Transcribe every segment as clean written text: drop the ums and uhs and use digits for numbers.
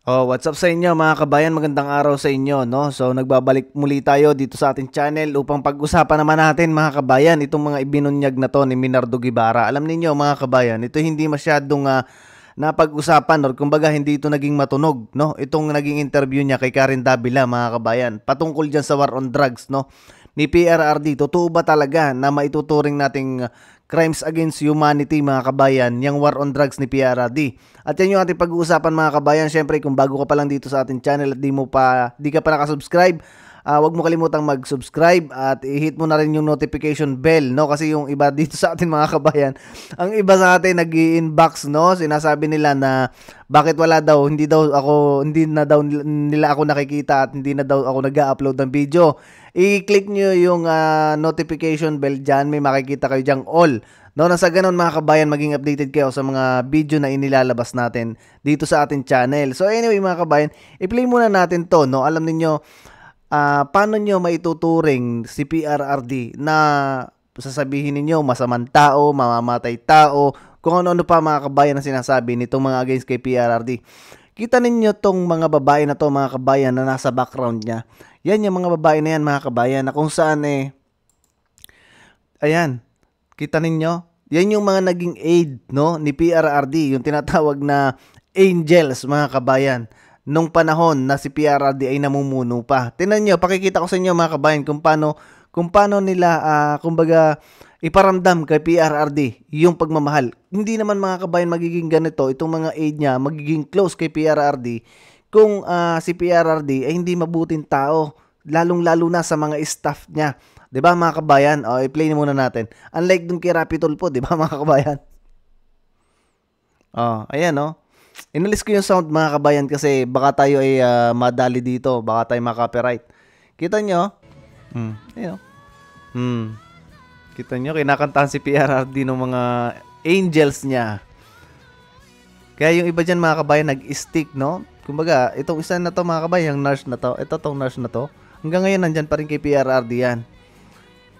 Oh, what's up sa inyo mga kabayan? Magandang araw sa inyo, no? So, nagbabalik muli tayo dito sa ating channel upang pag-usapan naman natin mga kabayan itong mga ibinunyag na to ni Minardo Guevara. Alam niyo mga kabayan, ito hindi masyadong napag-usapan or kumbaga hindi ito naging matunog, no? Itong naging interview niya kay Karen Davila mga kabayan patungkol diyan sa war on drugs, no? Ni PRRD, totoo ba talaga na maituturing nating crimes against humanity mga kabayan, yung war on drugs ni PRRD. At yan yung ating pag-uusapan mga kabayan. Syempre kung bago ka pa lang dito sa ating channel at di ka pa nakasubscribe, huwag mo kalimutang mag-subscribe at i-hit mo na rin yung notification bell, no? Kasi yung iba dito sa atin mga kabayan, ang iba sa atin nag-i-inbox, no? Sinasabi nila na bakit wala daw, hindi na daw nila ako nakikita at hindi na daw ako nag-upload ng video. I-click nyo yung notification bell dyan, may makikita kayo dyang all. No, nasa ganun mga kabayan, maging updated kayo sa mga video na inilalabas natin dito sa ating channel. So anyway mga kabayan, i-play muna natin to, no? Alam niyo paano nyo maituturing si PRRD na sasabihin niyo masamang tao, mamamatay tao, kung ano-ano pa mga kabayan na sinasabi nitong mga against kay PRRD. Kita ninyo tong mga babae na to mga kabayan na nasa background niya. Yan yung mga babae na yan mga kabayan na kung saan ayan, kita ninyo, yan yung mga naging aid, no, ni PRRD, yung tinatawag na angels mga kabayan nung panahon na si PRRD ay namumuno pa. Tingnan nyo, pakikita ko sa inyo mga kabayan kung paano nila kumbaga iparamdam kay PRRD yung pagmamahal. Hindi naman mga kabayan magiging ganito, itong mga aid niya magiging close kay PRRD kung si PRRD ay hindi mabuting tao, lalong-lalo na sa mga staff niya. 'Di ba mga kabayan? I-play muna natin. Unlike dun kay Rapi Tulfo, 'di ba mga kabayan? Ayan Inalis ko yung sound mga kabayan kasi baka tayo ay madali dito, baka tayo ma-copyright. Kita nyo? Ayun. Kita nyo, kinakantahan si PRRD ng mga angels niya. Kaya yung iba dyan mga kabayan nag-stick, no? Kumbaga, itong isa na to mga kabayan, yung nurse na to, tong nurse na to, hanggang ngayon nandyan pa rin kay PRRD yan.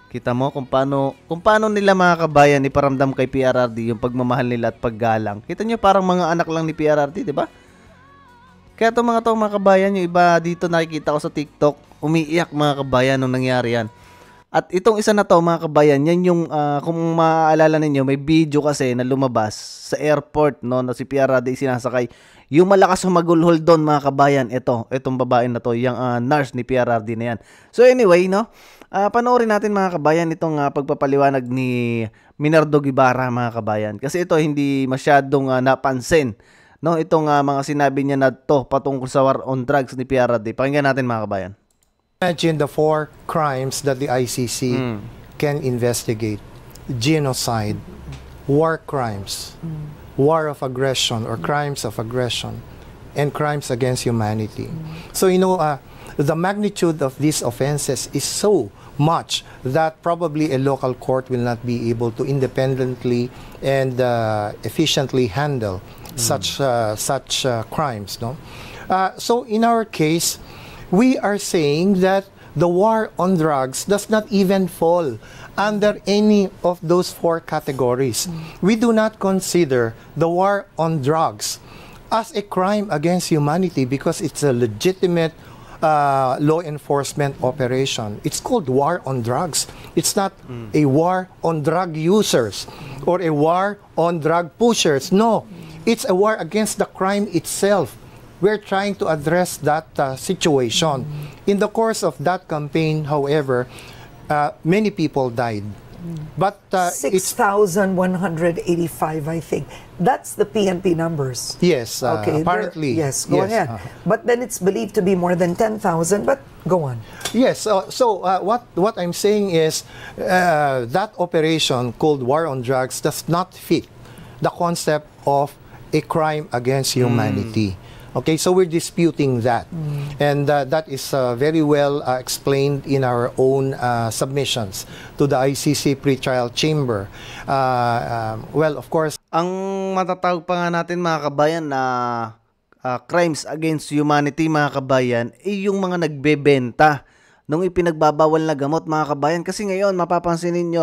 Kita mo kung paano nila mga kabayan iparamdam kay PRRD yung pagmamahal nila at paggalang. Kita nyo parang mga anak lang ni PRRD, di ba? Kaya itong mga kabayan, yung iba dito nakikita ko sa TikTok, umiiyak mga kabayan nung nangyari yan. At itong isa na to mga kabayan, yan yung kung maaalala ninyo, may video kasi na lumabas sa airport, no, na si PRRD sinasakay. Yung malakas humagulhol doon mga kabayan, itong babae na to, yung nurse ni PRRD na yan. So anyway, no, panoorin natin mga kabayan itong pagpapaliwanag ni Minardo Guevara mga kabayan. Kasi ito hindi masyadong napansin, no, itong mga sinabi niya na to patungkol sa war on drugs ni PRRD. Pakinggan natin mga kabayan. Imagine the 4 crimes that the ICC can investigate: genocide, war crimes, war of aggression or crimes of aggression, and crimes against humanity. So, the magnitude of these offenses is so much that probably a local court will not be able to independently and efficiently handle such crimes. No? So, in our case, we are saying that the war on drugs does not even fall under any of those 4 categories. We do not consider the war on drugs as a crime against humanity because it's a legitimate law enforcement operation. It's called war on drugs. It's not a war on drug users or a war on drug pushers. No, it's a war against the crime itself. We're trying to address that situation. In the course of that campaign, however, many people died. But 6,185, I think. That's the PNP numbers. Yes, okay, apparently. Yes, go ahead. But then it's believed to be more than 10,000, but go on. Yes, what I'm saying is that operation called war on drugs does not fit the concept of a crime against humanity. Okay, so we're disputing that. And that is very well explained in our own submissions to the ICC pretrial chamber. Well, of course, ang matatawag pa nga natin mga kabayan na crimes against humanity mga kabayan ay yung mga nagbebenta nung ipinagbabawal na gamot mga kabayan. Kasi ngayon mapapansin ninyo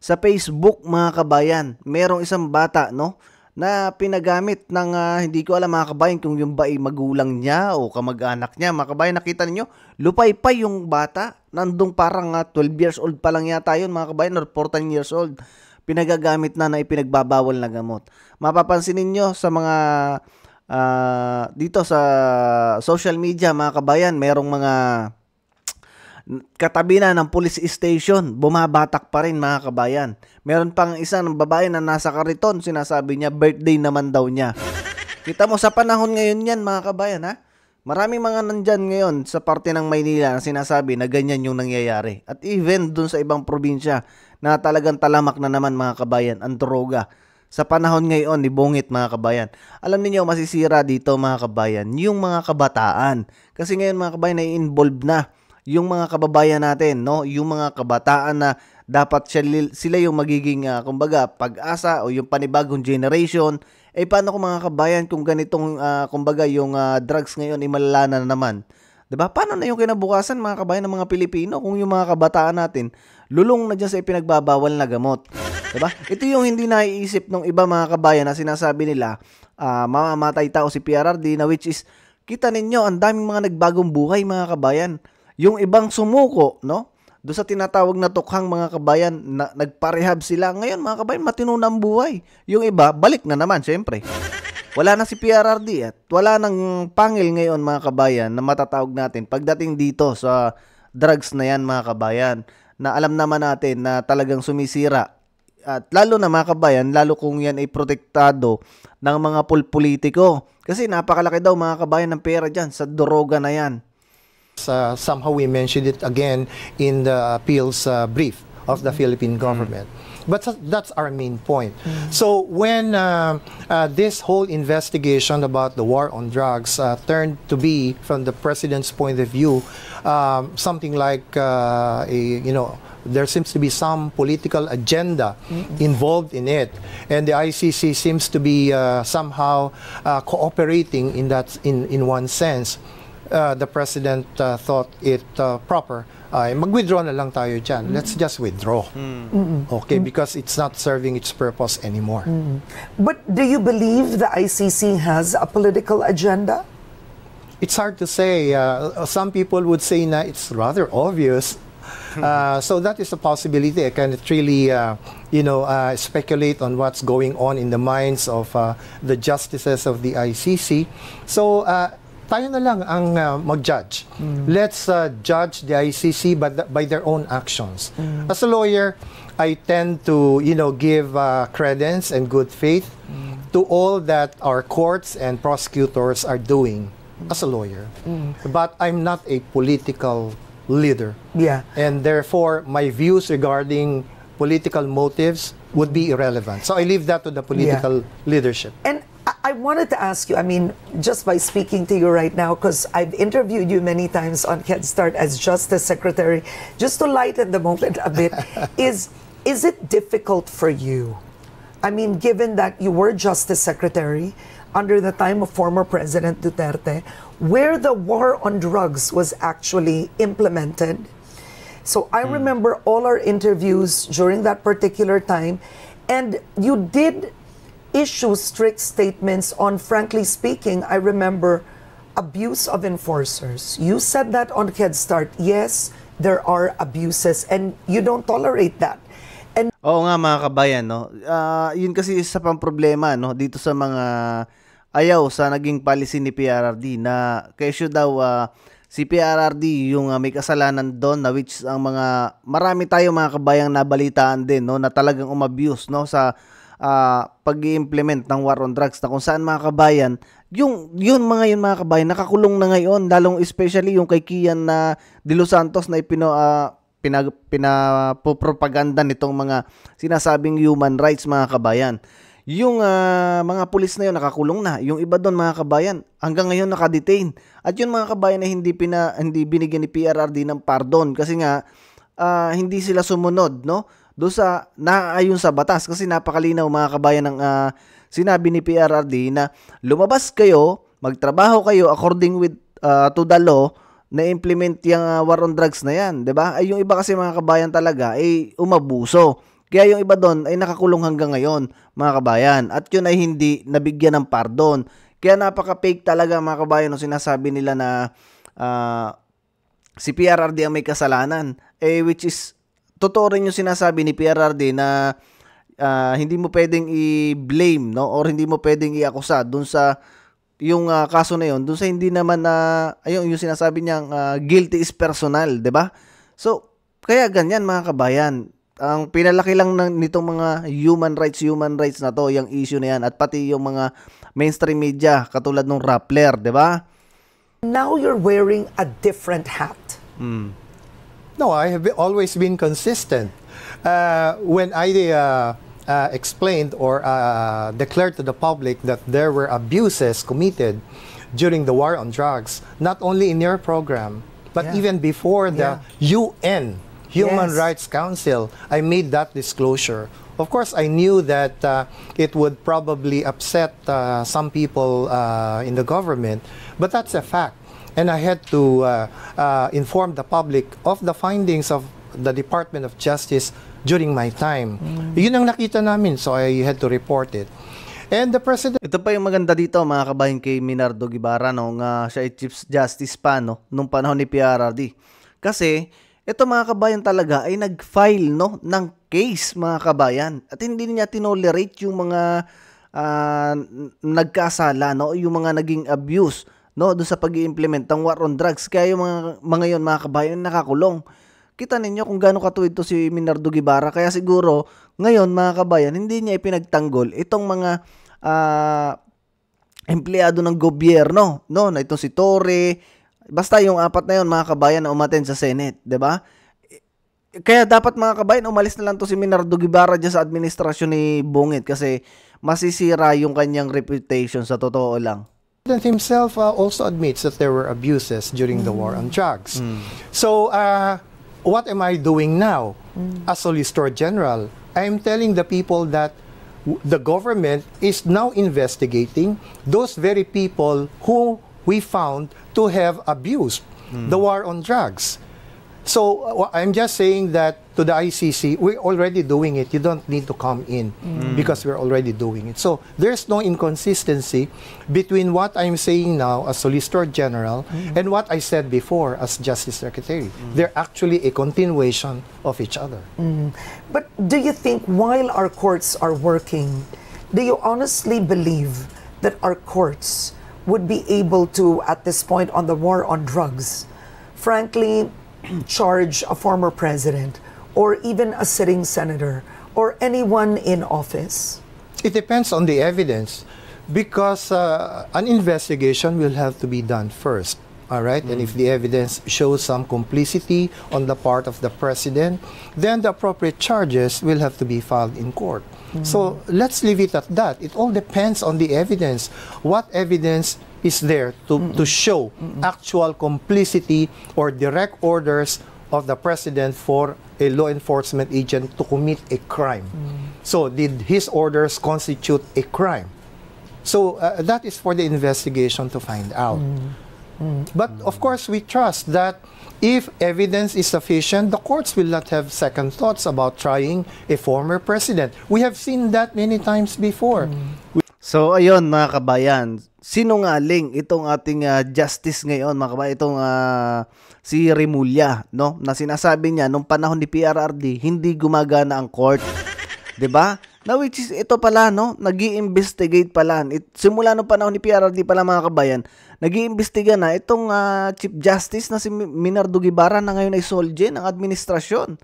sa Facebook mga kabayan, merong isang bata na pinagamit ng hindi ko alam mga kabayan kung yung ba ay magulang niya o kamag-anak niya. Mga kabayan, nakita ninyo, lupay-pay yung bata. Nandung parang 12 years old pa lang yata yun mga kabayan, or 14 years old. Pinagagamit na ipinagbabawal na gamot. Mapapansin ninyo sa mga dito sa social media mga kabayan, merong mga katabi na ng police station, bumabatak pa rin mga kabayan. Meron pang isa ng babae na nasa kariton, sinasabi niya birthday naman daw niya. Kita mo sa panahon ngayon yan mga kabayan ha. Maraming mga nandyan ngayon sa parte ng Maynila na sinasabi na ganyan yung nangyayari. At even dun sa ibang probinsya na talagang talamak na naman mga kabayan ang droga. Sa panahon ngayon ni Bungit mga kabayan. Alam niyo masisira dito mga kabayan yung mga kabataan. Kasi ngayon mga kabayan ay involved na yung mga kababayan natin, no? Yung mga kabataan na dapat sila yung magiging kumbaga pag-asa o yung panibagong generation. Paano kung mga kabayan kung ganitong kumbaga yung drugs ngayon ay malala na naman? 'Di ba? Paano na yung kinabukasan mga kabayan ng mga Pilipino kung yung mga kabataan natin lulong na diyan sa ipinagbabawal na gamot? 'Di ba? Ito yung hindi naiisip ng iba mga kabayan na sinasabi nila mamamatay tao si PRRD, na which is kita ninyo ang daming mga nagbagong buhay mga kabayan. Yung ibang sumuko, no? Doon sa tinatawag na tukhang mga kabayan, na nagparehab sila. Ngayon mga kabayan, matino na ang buhay. Yung iba, balik na naman, syempre. Wala na si PRRD at wala nang pangil ngayon mga kabayan na matatawag natin pagdating dito sa drugs na yan mga kabayan. Na alam naman natin na talagang sumisira. At lalo na mga kabayan, lalo kung yan ay protektado ng mga politiko. Kasi napakalaki daw mga kabayan ng pera dyan sa droga na yan. Somehow we mentioned it again in the appeals brief of the Philippine government. But that's our main point. So when this whole investigation about the war on drugs turned to be, from the president's point of view, something like there seems to be some political agenda involved in it, and the ICC seems to be somehow cooperating in that in one sense. The president thought it proper. Mag-withdraw na lang tayo dyan. Let's just withdraw. Okay, because it's not serving its purpose anymore. But do you believe the ICC has a political agenda? It's hard to say. Some people would say na it's rather obvious. So that is a possibility. I cannot really, speculate on what's going on in the minds of the justices of the ICC. So, tayo na lang ang mag-judge. Let's judge the ICC by their own actions. As a lawyer, I tend to, give credence and good faith to all that our courts and prosecutors are doing as a lawyer. But I'm not a political leader. Yeah. And therefore, my views regarding political motives would be irrelevant. So I leave that to the political leadership. And I wanted to ask you, I mean, just by speaking to you right now, because I've interviewed you many times on Head Start as Justice Secretary, just to lighten the moment a bit, is it difficult for you? I mean, given that you were Justice Secretary under the time of former President Duterte, where the war on drugs was actually implemented. So I remember all our interviews during that particular time, and you did issue strict statements on, frankly speaking, I remember abuse of enforcers. You said that on Head Start. Yes, there are abuses and you don't tolerate that. And Oo nga mga kabayan, no. Yun kasi isa pang problema, no, dito sa mga ayaw sa naging policy ni PRRD na kesyo daw si PRRD yung may kasalanan doon, na which ang mga marami tayo mga kabayang nabalitaan din, no, na talagang umabuse, no, sa pag-i-implement ng war on drugs, na kung saan mga kabayan, yun mga kabayan nakakulong na ngayon, lalong especially yung kay Kian na De Los Santos na pinapropaganda nitong mga sinasabing human rights mga kabayan. Yung mga pulis na yun nakakulong na, yung iba doon mga kabayan hanggang ngayon nakadetain, at yun mga kabayan na hindi binigyan ni PRRD ng pardon kasi nga hindi sila sumunod, no, doon sa naaayon sa batas. Kasi napakalinaw mga kabayan ng sinabi ni PRRD na lumabas kayo, magtrabaho kayo according with to the law, na implement yung war on drugs na yan, 'di ba? Ay yung iba kasi mga kabayan talaga ay umabuso. Kaya yung iba doon ay nakakulong hanggang ngayon, mga kabayan. At yun ay hindi nabigyan ng pardon. Kaya napaka-fake talaga, mga kabayan, no, sinasabi nila na si PRRD ang may kasalanan. Which is, totoo rin yung sinasabi ni PRRD na hindi mo pwedeng i-blame, no, or hindi mo pwedeng i-akusa dun sa yung kaso na yun, dun sa hindi naman ayun yung sinasabi niyang guilty is personal, 'di ba? So, kaya ganyan, mga kabayan. Ang pinalaki lang nitong mga human rights na to, yung issue na yan, at pati yung mga mainstream media katulad ng Rappler, 'di ba? Now you're wearing a different hat. No, I have always been consistent. When I explained or declared to the public that there were abuses committed during the war on drugs, not only in your program, but even before the UN Human Rights Council, I made that disclosure. Of course, I knew that it would probably upset some people in the government, but that's a fact. And I had to inform the public of the findings of the Department of Justice during my time. Yun ang nakita namin, so I had to report it. And the President... Ito pa yung maganda dito, mga kabayan, kay Minardo Guibarra, nung siya ay Chief Justice pa, no, nung panahon ni PRRD. Kasi, ito, mga kabayan, talaga ay nag-file, no, ng case, mga kabayan. At hindi niya tinolerate yung mga nagkasala, no, yung mga naging abuse, no, doon sa pag-i-implement ng war on drugs. Kaya yung mga yon, mga kabayan, nakakulong. Kita ninyo kung gaano katuwid to si Minardo Guibarra. Kaya siguro, ngayon, mga kabayan, hindi niya ipinagtanggol itong mga empleyado ng gobyerno, no, na itong si Torre, basta yung apat na yon, mga kabayan, na umaten sa Senate, 'di ba? Kaya dapat, mga kabayan, umalis na lang to si Minardo Guibarra dyan sa administrasyon ni Bungit kasi masisira yung kanyang reputation, sa totoo lang. The President himself also admits that there were abuses during the war on drugs. So, what am I doing now? As Solicitor General, I am telling the people that the government is now investigating those very people who we found to have abused the war on drugs. So I'm just saying that to the ICC, we're already doing it. You don't need to come in because we're already doing it. So there's no inconsistency between what I'm saying now as Solicitor General and what I said before as Justice Secretary. They're actually a continuation of each other. But do you think while our courts are working, do you honestly believe that our courts would be able to, at this point on the war on drugs, frankly, charge a former president or even a sitting senator or anyone in office? It depends on the evidence because an investigation will have to be done first. All right, and if the evidence shows some complicity on the part of the president, then the appropriate charges will have to be filed in court. So let's leave it at that. It all depends on the evidence. What evidence is there to show actual complicity or direct orders of the president for a law enforcement agent to commit a crime? So did his orders constitute a crime? So that is for the investigation to find out. But of course, we trust that if evidence is sufficient, the courts will not have second thoughts about trying a former president. We have seen that many times before. So, ayun, mga kabayan, sinungaling itong ating justice ngayon, mga kabayan, itong si Remulla, no? Na sinasabi niya, nung panahon ni PRRD, hindi gumagana ang court. 'Di ba? Now, which is, ito pala, no? Nag-i-investigate pala. Simula nung panahon ni PRRD pala, mga kabayan, nag-i-imbestiga na itong Chief Justice na si Minardo Guibarra na ngayon ay soldier ng administrasyon.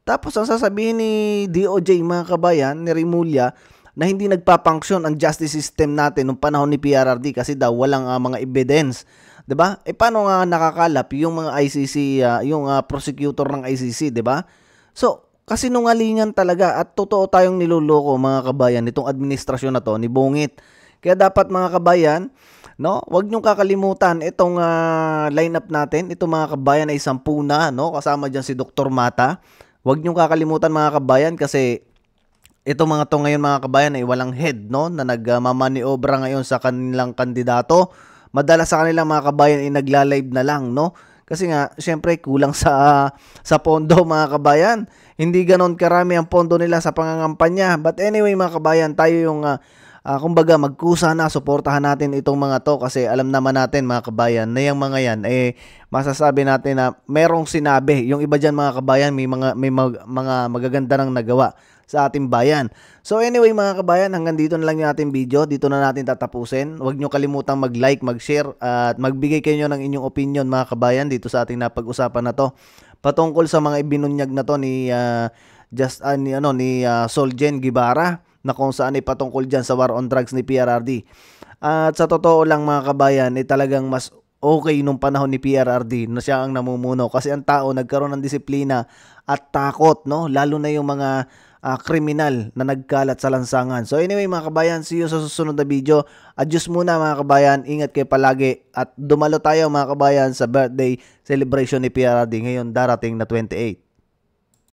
Tapos, ang sasabihin ni DOJ, mga kabayan, ni Remulla, na hindi nagpapunction ang justice system natin nung panahon ni PRRD kasi daw walang mga evidence. 'Di ba? Paano nga nakakalap yung mga ICC, yung prosecutor ng ICC, 'di ba? So, kasi nungalingan talaga at totoo tayong niloloko, mga kabayan, nitong administrasyon na to ni Bungit. Kaya dapat, mga kabayan, no, wag niyong kakalimutan itong lineup natin. Ito, mga kabayan, ay 10 na, no? Kasama diyan si Dr. Mata. Wag niyong kakalimutan, mga kabayan, kasi ito mga to ngayon, mga kabayan, ay walang head, no, na nagmamaniobra ngayon sa kanilang kandidato. Madalas sa kanila, mga kabayan, ay nagla-live na lang, no? Kasi nga, syempre, kulang sa pondo mga kabayan. Hindi ganon karami ang pondo nila sa pangangampanya. But anyway mga kabayan, tayo yung kumbaga magkusa na, suportahan natin itong mga to kasi alam naman natin mga kabayan na yung mga yan masasabi natin na merong sinabi. Yung iba dyan mga kabayan mga magaganda nang nagawa sa ating bayan. So anyway mga kabayan, hanggang dito na lang yung ating video. Dito na natin tatapusin. Huwag nyo kalimutang mag-like, mag-share at magbigay kayo ng inyong opinion mga kabayan dito sa ating napag-usapan na to patungkol sa mga ibinunyag na to ni Soljen Guevara na kung saan ay patungkol dyan sa war on drugs ni PRRD. At sa totoo lang mga kabayan, talagang mas okay nung panahon ni PRRD na siya ang namumuno kasi ang tao nagkaroon ng disiplina at takot, no? Lalo na yung mga kriminal na nagkalat sa lansangan. So anyway mga kabayan, see you sa susunod na video. Adios muna mga kabayan, ingat kayo palagi at dumalo tayo mga kabayan sa birthday celebration ni PRRD ngayon darating na 28.